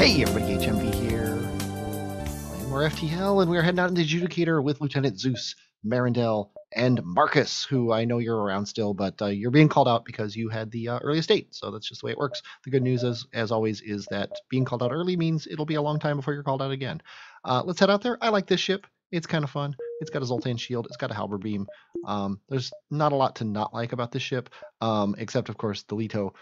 Hey everybody, HMV here, and we're FTL, and we're heading out into Adjudicator with Lieutenant Zeus, Marindel, and Marcus, who I know you're around still, but you're being called out because you had the earliest date, so that's just the way it works. The good news, as always, is that being called out early means it'll be a long time before you're called out again. Let's head out there. I like this ship. It's kind of fun. It's got a Zoltan shield. It's got a halberd beam. There's not a lot to not like about this ship, except, of course, the Leto,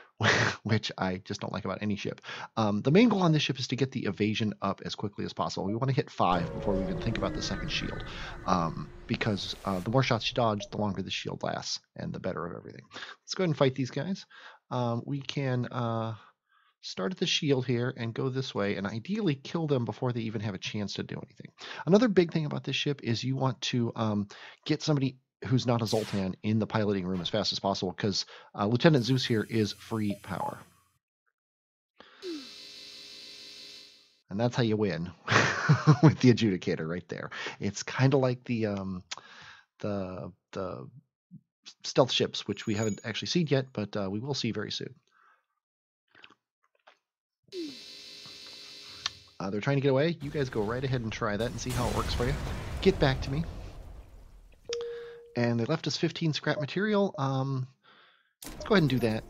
which I just don't like about any ship. The main goal on this ship is to get the evasion up as quickly as possible. We want to hit 5 before we even think about the second shield, because the more shots you dodge, the longer the shield lasts, and the better of everything. Let's go ahead and fight these guys. We can start at the shield here and go this way, and ideally kill them before they even have a chance to do anything. Another big thing about this ship is you want to get somebody who's not a Zoltan in the piloting room as fast as possible, because Lieutenant Zeus here is free power. And that's how you win with the Adjudicator right there. It's kind of like the stealth ships, which we haven't actually seen yet, but we will see very soon. They're trying to get away. You guys go right ahead and try that and see how it works for you. Get back to me. And they left us 15 scrap material. Let's go ahead and do that.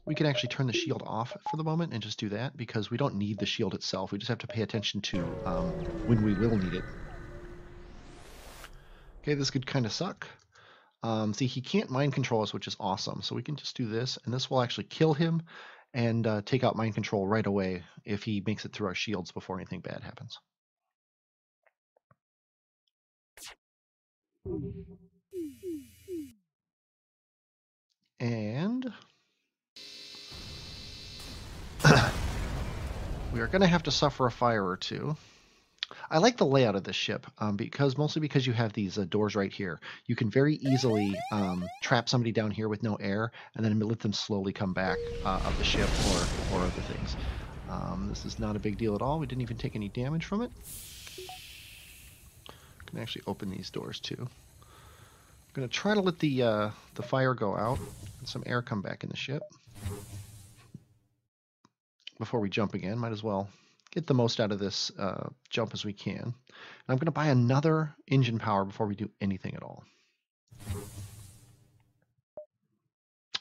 We can actually turn the shield off for the moment and just do that, because we don't need the shield itself. We just have to pay attention to when we will need it. Okay, this could kind of suck. See, he can't mind control us, which is awesome. So we can just do this, and this will actually kill him and take out mind control right away if he makes it through our shields before anything bad happens. And we are going to have to suffer a fire or two. I like the layout of this ship mostly because you have these doors right here. You can very easily trap somebody down here with no air and then let them slowly come back of the ship or other things. This is not a big deal at all. We didn't even take any damage from it. I can actually open these doors too. I'm going to try to let the fire go out and some air come back in the ship before we jump again. Might as well get the most out of this jump as we can. And I'm going to buy another engine power before we do anything at all.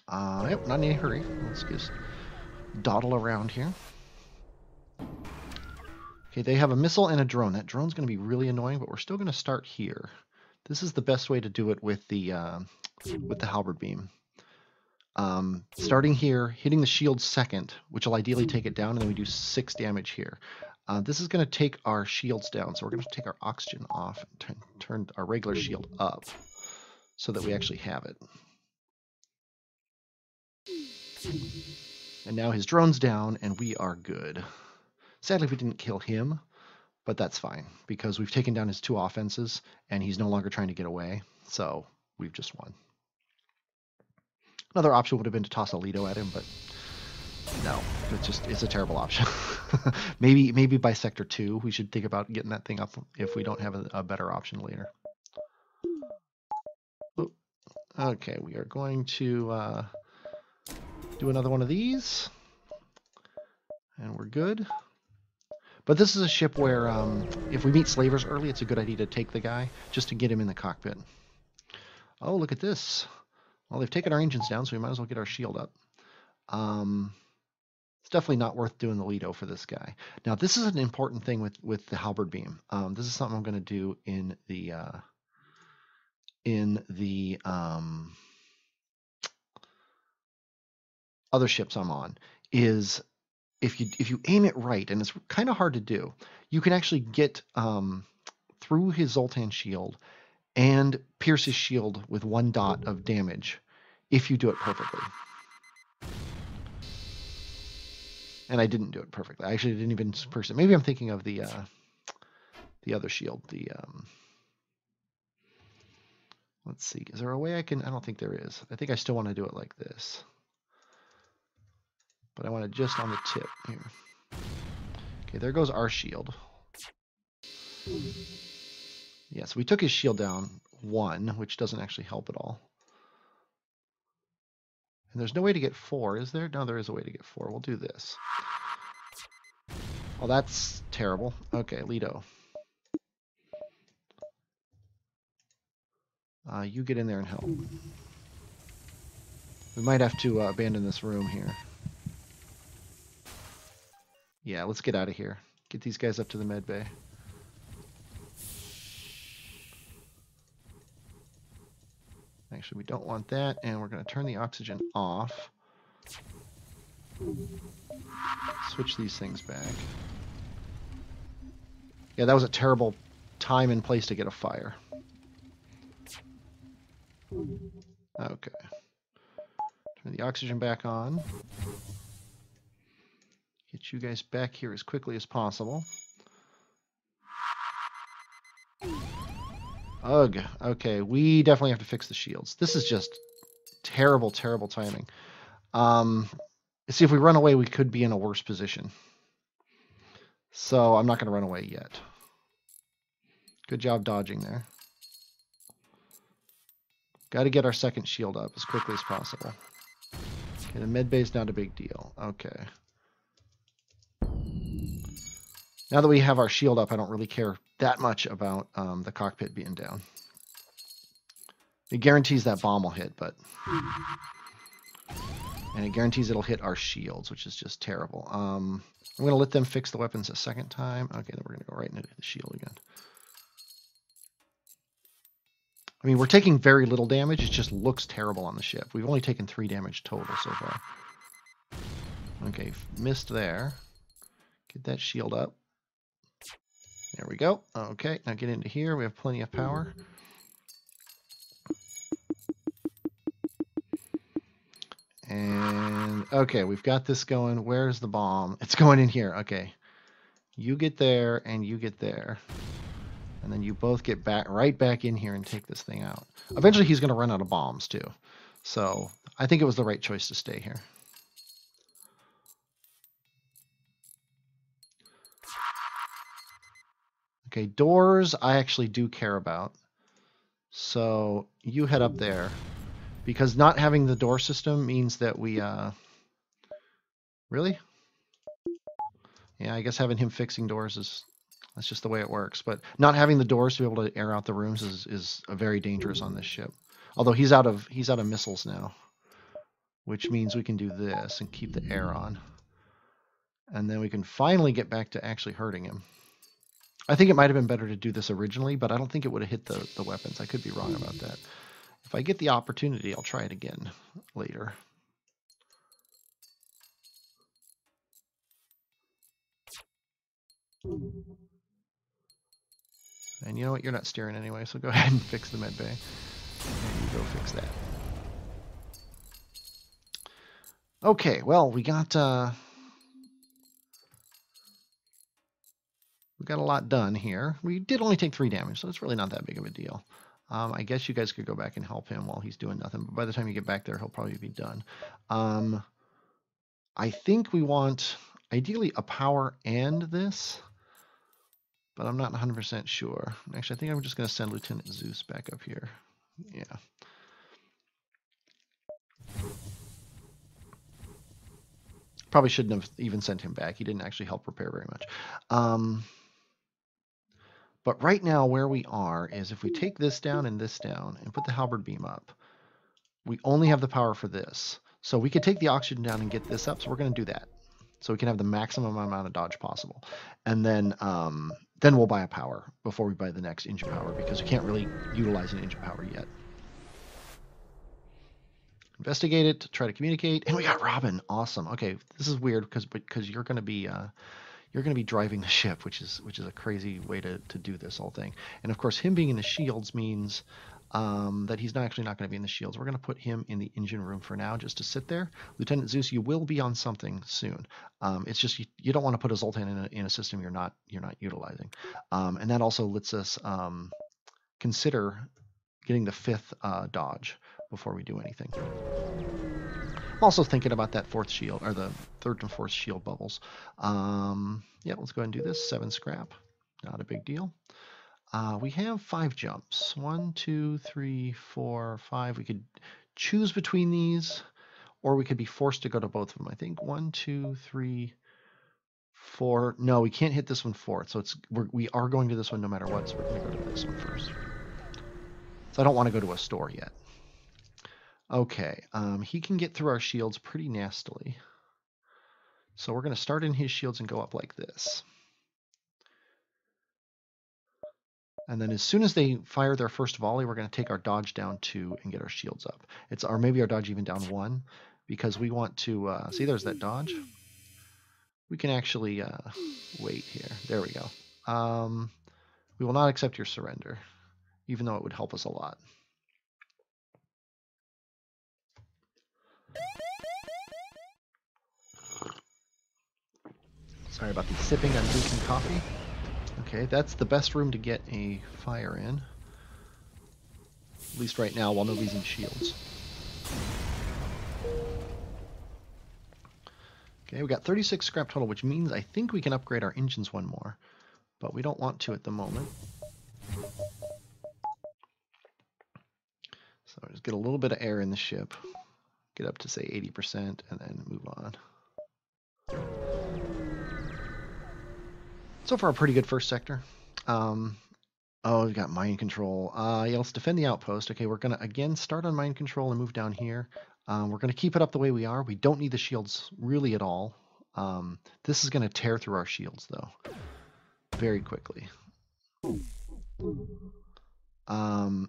Yep, not in any hurry. Let's just dawdle around here. Okay, they have a missile and a drone. That drone's going to be really annoying, but we're still going to start here. This is the best way to do it with the halberd beam. Starting here, hitting the shield second, which will ideally take it down, and then we do 6 damage here. This is going to take our shields down, so we're going to take our oxygen off and turn our regular shield up so that we actually have it. And now his drone's down, and we are good. Sadly, we didn't kill him, but that's fine, because we've taken down his 2 offenses, and he's no longer trying to get away, so we've just won. Another option would have been to toss a Leto at him, but no, it's a terrible option. maybe by Sector 2 we should think about getting that thing up if we don't have a better option later. Ooh. Okay, we are going to do another one of these, and we're good. But this is a ship where if we meet slavers early, it's a good idea to take the guy just to get him in the cockpit. Oh, look at this. Well, they've taken our engines down, so we might as well get our shield up. It's definitely not worth doing the Leto for this guy. Now, this is an important thing with the halberd beam. This is something I'm going to do in the other ships I'm on. Is if you aim it right, and it's kind of hard to do, you can actually get through his Zoltan shield and pierce his shield with 1 dot of damage if you do it perfectly. And I didn't do it perfectly. I actually didn't even pierce it. Maybe I'm thinking of the other shield. Let's see. Is there a way I can? I don't think there is. I think I still want to do it like this. But I want it just on the tip here. Okay, there goes our shield. Yeah, so we took his shield down 1, which doesn't actually help at all. And there's no way to get 4, is there? No, there is a way to get 4. We'll do this. Well, that's terrible. Okay, Lido. You get in there and help. We might have to abandon this room here. Yeah, let's get out of here. Get these guys up to the med bay. Actually, we don't want that, and we're going to turn the oxygen off. Switch these things back. Yeah, that was a terrible time and place to get a fire. Okay. Turn the oxygen back on. Get you guys back here as quickly as possible. Ugh. Okay, we definitely have to fix the shields. This is just terrible, terrible timing. See, if we run away, we could be in a worse position. So I'm not going to run away yet. Good job dodging there. Got to get our second shield up as quickly as possible. Okay, the med bay is not a big deal. Okay. Now that we have our shield up, I don't really care that much about the cockpit being down. It guarantees that bomb will hit, but... And it guarantees it'll hit our shields, which is just terrible. I'm going to let them fix the weapons a second time. Okay, then we're going to go right into the shield again. I mean, we're taking very little damage. It just looks terrible on the ship. We've only taken 3 damage total so far. Okay, missed there. Get that shield up. There we go. Okay, now get into here. We have plenty of power. And, okay, we've got this going. Where's the bomb? It's going in here. Okay. You get there, and you get there. And then you both get back right back in here and take this thing out. Eventually he's going to run out of bombs too. So I think it was the right choice to stay here. Okay, doors I actually do care about. So you head up there. Because not having the door system means that we... Really? Yeah, I guess having him fixing doors is... That's just the way it works. But not having the doors to be able to air out the rooms is very dangerous on this ship. Although he's out of missiles now, which means we can do this and keep the air on. And then we can finally get back to actually hurting him. I think it might have been better to do this originally, but I don't think it would have hit the weapons. I could be wrong about that. If I get the opportunity, I'll try it again later. And you know what? You're not steering anyway, so go ahead and fix the med bay. And you go fix that. Okay, well, we got a lot done here. We did only take 3 damage, so it's really not that big of a deal. I guess you guys could go back and help him while he's doing nothing, but by the time you get back there, he'll probably be done. I think we want, ideally, a power and this, but I'm not 100% sure. Actually, I think I'm just going to send Lieutenant Zeus back up here. Yeah. Probably shouldn't have even sent him back. He didn't actually help repair very much. But right now where we are is if we take this down and put the halberd beam up, we only have the power for this. So we could take the oxygen down and get this up, so we're going to do that. So we can have the maximum amount of dodge possible. And then we'll buy a power before we buy the next engine power, because we can't really utilize an engine power yet. Investigate it, try to communicate, and we got Robin. Awesome. Okay, this is weird because you're going to be driving the ship, which is a crazy way to do this whole thing. And of course, him being in the shields means that he's actually not going to be in the shields. We're going to put him in the engine room for now, just to sit there. Lieutenant Zeus, you will be on something soon. It's just you don't want to put a Zoltan in a system you're not utilizing, and that also lets us consider getting the 5th dodge before we do anything. I'm also thinking about that 4th shield, or the 3rd and 4th shield bubbles. Yeah, let's go ahead and do this. 7 scrap, not a big deal. We have 5 jumps. 1, 2, 3, 4, 5. We could choose between these, or we could be forced to go to both of them. I think 1, 2, 3, 4. No, we can't hit this one 4th, so we are going to this one no matter what, so we're going to go to this one first. So I don't want to go to a store yet. Okay, he can get through our shields pretty nastily. So we're going to start in his shields and go up like this. And then as soon as they fire their first volley, we're going to take our dodge down 2 and get our shields up. Or maybe our dodge even down 1, because we want to, see there's that dodge. We can actually wait here. There we go. We will not accept your surrender, even though it would help us a lot. Sorry about the sipping on drinking coffee. Okay, that's the best room to get a fire in. At least right now, while nobody's in shields. Okay, we got 36 scrap total, which means I think we can upgrade our engines 1 more. But we don't want to at the moment. So just get a little bit of air in the ship. Get up to, say, 80%, and then move on. So far, a pretty good first sector. Oh, we've got mind control. Yeah, let's defend the outpost. Okay, we're going to, again, start on mind control and move down here. We're going to keep it up the way we are. We don't need the shields really at all. This is going to tear through our shields, though, very quickly.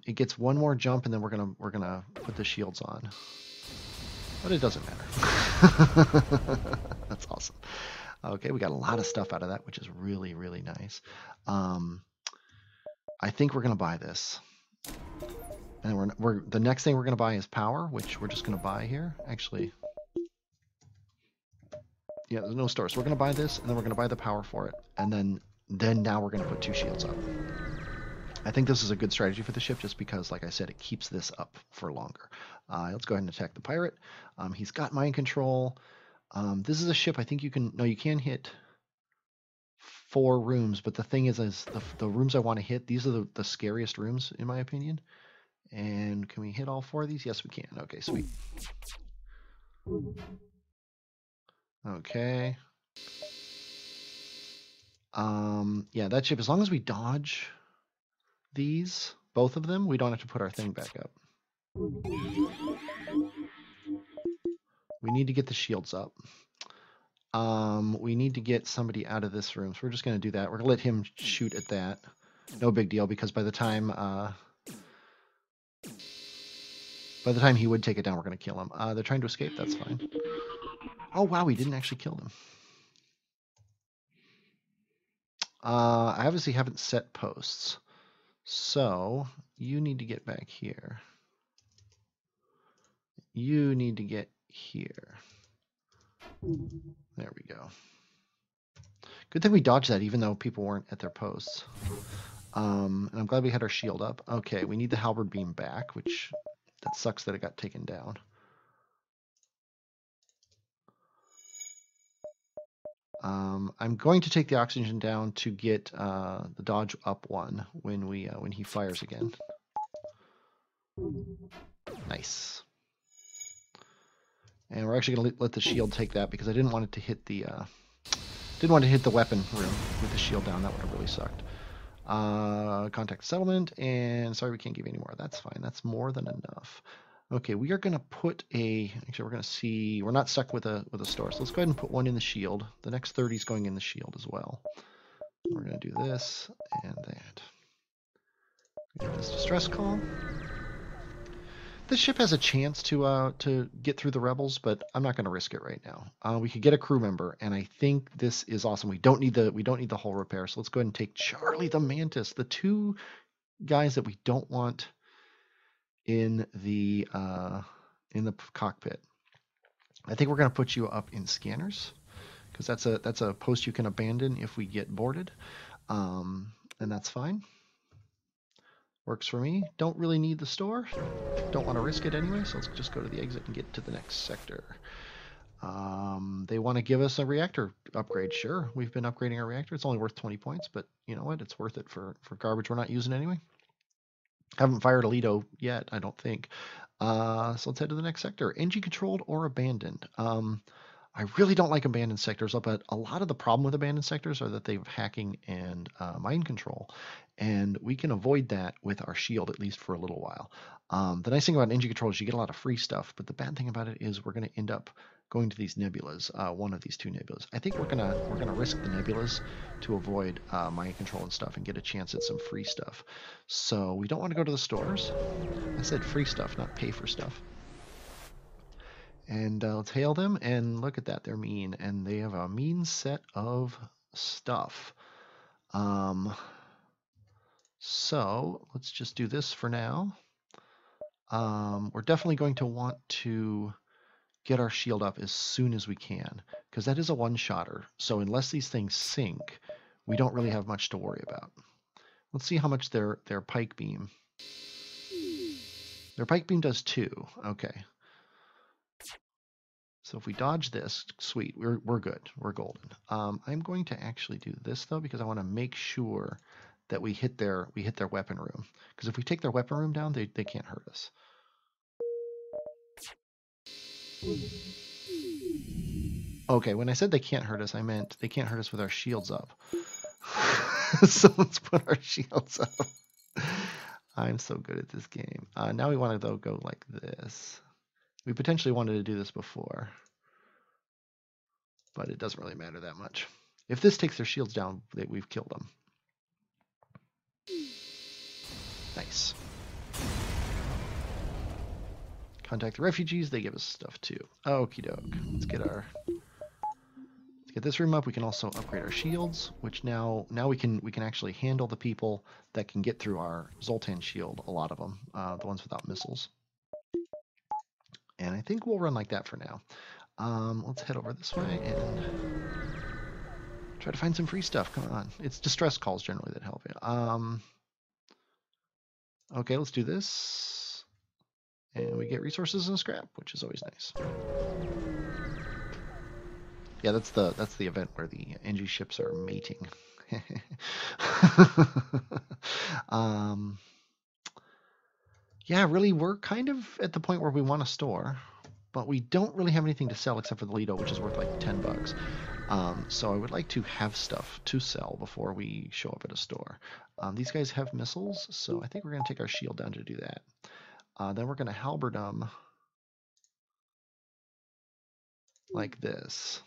It gets 1 more jump, and then we're gonna put the shields on. But it doesn't matter. That's awesome. Okay, we got a lot of stuff out of that, which is really, really nice. I think we're gonna buy this, and the next thing we're gonna buy is power, which we're just gonna buy here. Actually, yeah, there's no store, so we're gonna buy this, and then we're gonna buy the power for it, and then now we're gonna put 2 shields up. I think this is a good strategy for the ship, just because, like I said, it keeps this up for longer. Let's go ahead and attack the pirate. He's got mind control. This is a ship I think you can... No, you can hit 4 rooms, but the thing is the rooms I want to hit, these are the scariest rooms, in my opinion. And can we hit all 4 of these? Yes, we can. Okay, sweet. Okay. Yeah, that ship, as long as we dodge these, both of them, we don't have to put our thing back up. We need to get the shields up. We need to get somebody out of this room, so we're just going to do that. We're going to let him shoot at that. No big deal, because by the time he would take it down, we're going to kill him. They're trying to escape. That's fine. Oh, wow, we didn't actually kill them. I obviously haven't set posts. So you need to get back here. You need to get here. There we go. Good thing we dodged that, even though people weren't at their posts. And I'm glad we had our shield up. Okay, we need the halberd beam back, which that sucks that it got taken down. I'm going to take the oxygen down to get the dodge up 1 when he fires again. Nice. And we're actually going to let the shield take that, because I didn't want it to hit the weapon room with the shield down. That would have really sucked. Contact settlement, and sorry we can't give you any more. That's fine. That's more than enough. Okay, we are going to put actually we're going to see, we're not stuck with a store, so let's go ahead and put 1 in the shield. The next 30 is going in the shield as well. We're going to do this and that. Get this distress call. This ship has a chance to get through the rebels, but I'm not going to risk it right now. We could get a crew member, and I think this is awesome. We don't need the hull repair, so let's go ahead and take Charlie the Mantis, the 2 guys that we don't want in the cockpit. I think we're going to put you up in scanners, because that's a post you can abandon if we get boarded, and that's fine. Works for me. Don't really need the store. Don't want to risk it anyway, so let's just go to the exit and get to the next sector. They want to give us a reactor upgrade. Sure, we've been upgrading our reactor. It's only worth 20 points, but you know what? It's worth it for garbage we're not using anyway. Haven't fired a Lido yet, I don't think. So let's head to the next sector. NG controlled or abandoned. I really don't like abandoned sectors, but a lot of the problem with abandoned sectors are that they have hacking and mind control, and we can avoid that with our shield, at least for a little while. The nice thing about NG control is you get a lot of free stuff, but the bad thing about it is we're going to end up going to these nebulas, one of these two nebulas. I think we're gonna risk the nebulas to avoid mind control and stuff and get a chance at some free stuff. So we don't want to go to the stores. I said free stuff, not pay for stuff. And let's hail them, and look at that, they're mean, and they have a mean set of stuff. So let's just do this for now. We're definitely going to want to get our shield up as soon as we can, because that is a one-shotter. So unless these things sink, we don't really have much to worry about. Let's see how much their pike beam. Their pike beam does 2. Okay. So if we dodge this, sweet, we're good, we're golden. I'm going to actually do this though, because I want to make sure that we hit their weapon room. Because if we take their weapon room down, they can't hurt us. Okay, when I said they can't hurt us, I meant they can't hurt us with our shields up. So let's put our shields up. I'm so good at this game. Now we want to though go like this. We potentially wanted to do this before, but it doesn't really matter that much. If this takes their shields down, we've killed them. Nice. Contact the refugees, they give us stuff too. Okie doke. Let's get this room up. We can also upgrade our shields, which now we can actually handle the people that can get through our Zoltan shield, a lot of them, the ones without missiles. And I think we'll run like that for now. Let's head over this way and try to find some free stuff. Come on. It's distress calls generally that help you. Okay, let's do this. And we get resources and scrap, which is always nice. Yeah, that's the event where the NG ships are mating. Yeah, really, we're kind of at the point where we want to store, but we don't really have anything to sell except for the Lido, which is worth like $10. So I would like to have stuff to sell before we show up at a store. These guys have missiles, so I think we're going to take our shield down to do that. Then we're going to halberd them like this.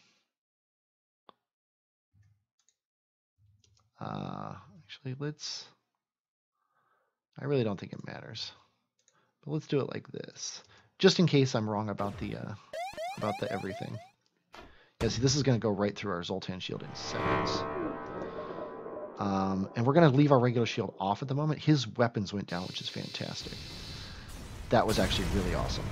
Actually, I really don't think it matters, but let's do it like this, just in case I'm wrong about the everything. Yeah, see, this is going to go right through our Zoltan shield in seconds. And we're going to leave our regular shield off at the moment. His weapons went down, which is fantastic. That was actually really awesome.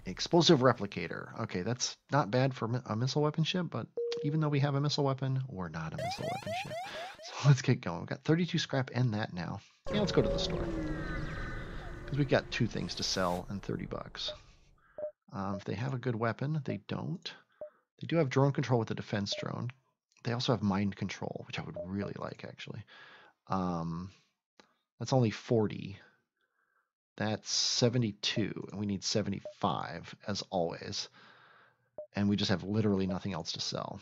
Explosive replicator. Okay, that's not bad for a missile weapon ship, but even though we have a missile weapon, we're not a missile weapon ship. So let's get going. We've got 32 scrap and that now. Yeah, let's go to the store. Because we've got 2 things to sell and $30. If they have a good weapon, they don't. They do have drone control with the defense drone. They also have mind control, which I would really like, actually. That's only 40. That's 72, and we need 75, as always. And we just have literally nothing else to sell.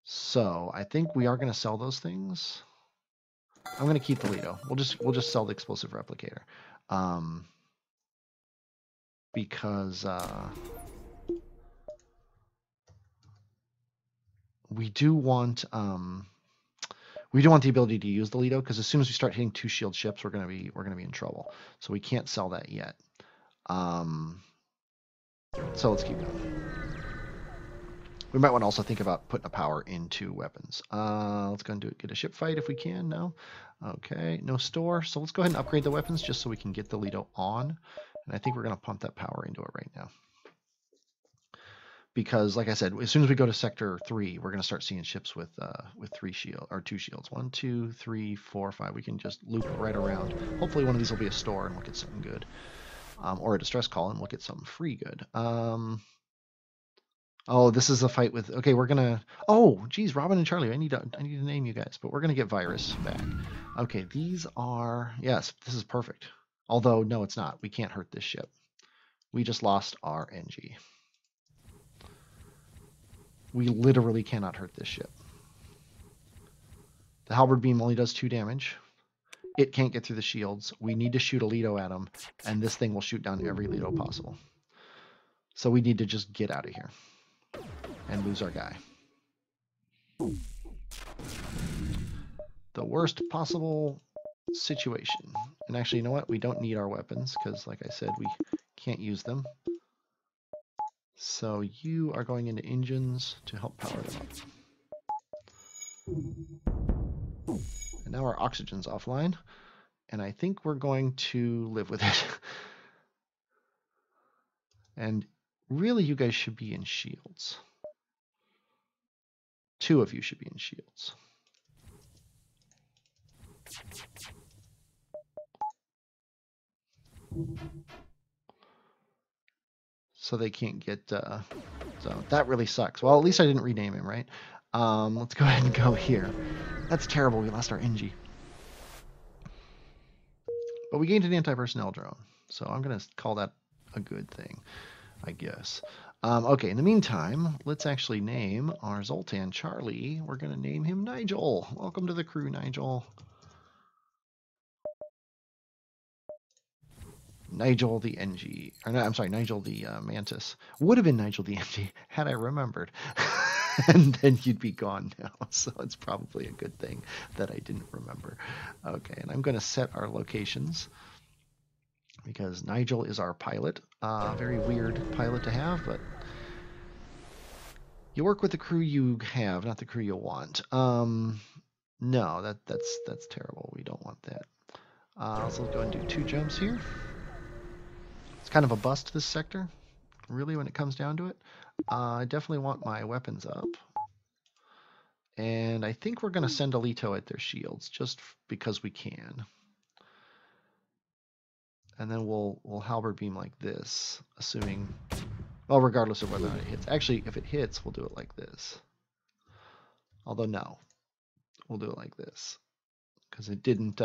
So I think we are going to sell those things. I'm going to keep the Lido. We'll just sell the explosive replicator. Because we do want the ability to use the Lido, because as soon as we start hitting 2 shield ships, we're gonna be in trouble. So we can't sell that yet. So let's keep going. We might want to also think about putting a power into weapons. Let's go and get a ship fight if we can. No, okay, no store. So let's go ahead and upgrade the weapons just so we can get the Lido on. And I think we're gonna pump that power into it right now. Because, like I said, as soon as we go to Sector 3, we're going to start seeing ships with 2 shields. 1, 2, 3, 4, 5. We can just loop right around. Hopefully one of these will be a store and we'll get something good. Or a distress call and we'll get something free good. Oh, this is a fight with... Okay, we're going to... Oh, geez, Robin and Charlie, I need to name you guys. But we're going to get Virus back. Okay, these are... Yes, this is perfect. Although, no, it's not. We can't hurt this ship. We just lost our NG. We literally cannot hurt this ship. The halberd beam only does 2 damage. It can't get through the shields. We need to shoot a Leto at him, and this thing will shoot down every Leto possible. So we need to just get out of here and lose our guy. The worst possible situation. And actually, you know what? We don't need our weapons because, like I said, we can't use them. So you are going into engines to help power them up. And now our oxygen's offline. And I think we're going to live with it. And really, you guys should be in shields. 2 of you should be in shields. So they can't get, so that really sucks. Well, at least I didn't rename him, right? Let's go ahead and go here. That's terrible, we lost our NG. But we gained an anti-personnel drone, so I'm gonna call that a good thing, I guess. Okay, in the meantime, let's actually name our Zoltan Charlie. We're gonna name him Nigel. Welcome to the crew, Nigel. Nigel the NG, or no, I'm sorry, Nigel the Mantis. Would have been Nigel the NG had I remembered. And then you'd be gone now. So it's probably a good thing that I didn't remember. Okay, and I'm going to set our locations because Nigel is our pilot. Very weird pilot to have, but you work with the crew you have, not the crew you want. No, that's terrible. We don't want that. So let's go and do 2 jumps here. It's kind of a bust, this sector, really, when it comes down to it. I definitely want my weapons up. And I think we're going to send a Leto at their shields, just because we can. And then we'll halberd beam like this, assuming, well, regardless of whether or not it hits. Actually, if it hits, we'll do it like this. Although, no. We'll do it like this. Because it didn't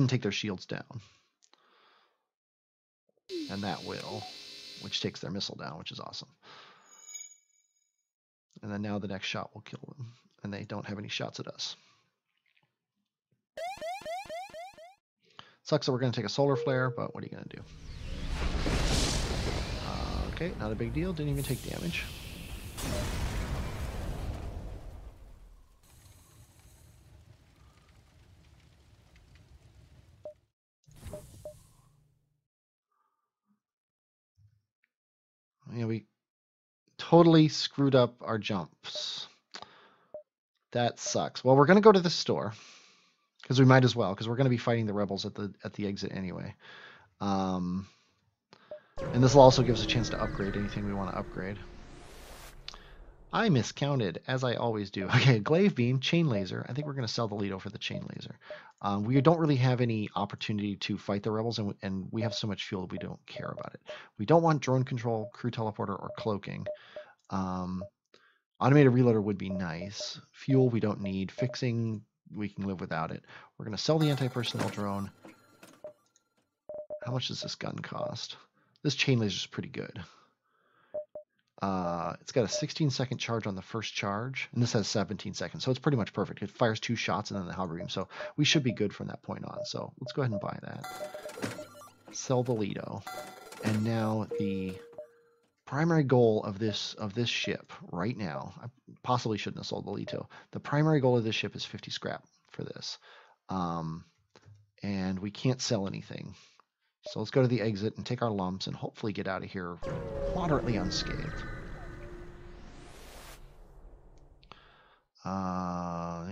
take their shields down. And that will, which takes their missile down, which is awesome. And then now the next shot will kill them, and they don't have any shots at us. Sucks that we're going to take a solar flare, but what are you going to do? Okay, not a big deal. Didn't even take damage. Yeah, we totally screwed up our jumps. That sucks. Well, we're going to go to the store because we might as well, because we're going to be fighting the rebels at the exit anyway. And this will also give us a chance to upgrade anything we want to upgrade. I miscounted, as I always do. Okay, glaive beam, chain laser. I think we're going to sell the Leto for the chain laser. We don't really have any opportunity to fight the rebels, and we have so much fuel we don't care about it. We don't want drone control, crew teleporter, or cloaking. Automated reloader would be nice. Fuel we don't need. Fixing, we can live without it. We're going to sell the anti-personnel drone. How much does this gun cost? This chain laser is pretty good. It's got a 16-second charge on the first charge, and this has 17 seconds, so it's pretty much perfect. It fires 2 shots and then the halberd beam, so we should be good from that point on. So let's go ahead and buy that. Sell the Leto, and now the primary goal of this ship right now, I possibly shouldn't have sold the Leto. The primary goal of this ship is 50 scrap for this, and we can't sell anything. So let's go to the exit and take our lumps and hopefully get out of here moderately unscathed.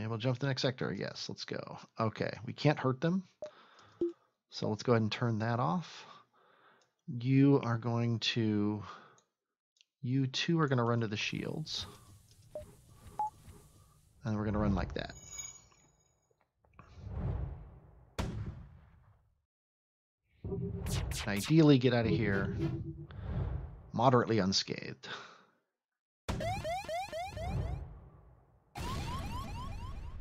We'll jump to the next sector. Yes, let's go. Okay, we can't hurt them. So let's go ahead and turn that off. You two are going to run to the shields. And we're going to run like that. Ideally, get out of here moderately unscathed.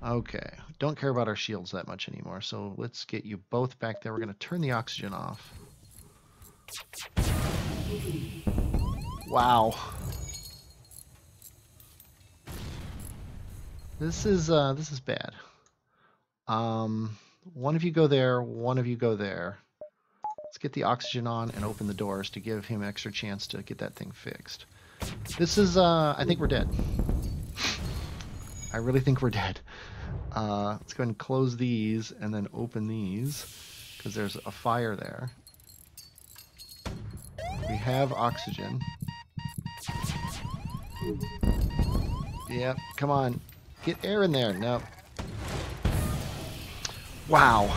Okay, don't care about our shields that much anymore, so let's get you both back there. We're going to turn the oxygen off. Wow. This is bad. One of you go there, one of you go there. Let's get the oxygen on and open the doors to give him extra chance to get that thing fixed. This is, I think we're dead. I really think we're dead. Let's go ahead and close these and then open these because there's a fire there. We have oxygen. Yep, come on. Get air in there. No. Wow.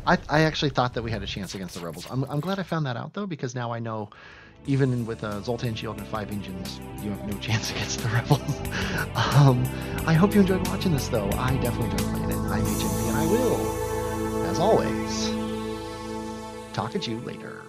I actually thought that we had a chance against the rebels. I'm glad I found that out though, because now I know even with a Zoltan shield and 5 engines, you have no chance against the rebels. I hope you enjoyed watching this though. I definitely enjoyed playing it. I'm HMV and I will, as always, talk at you later.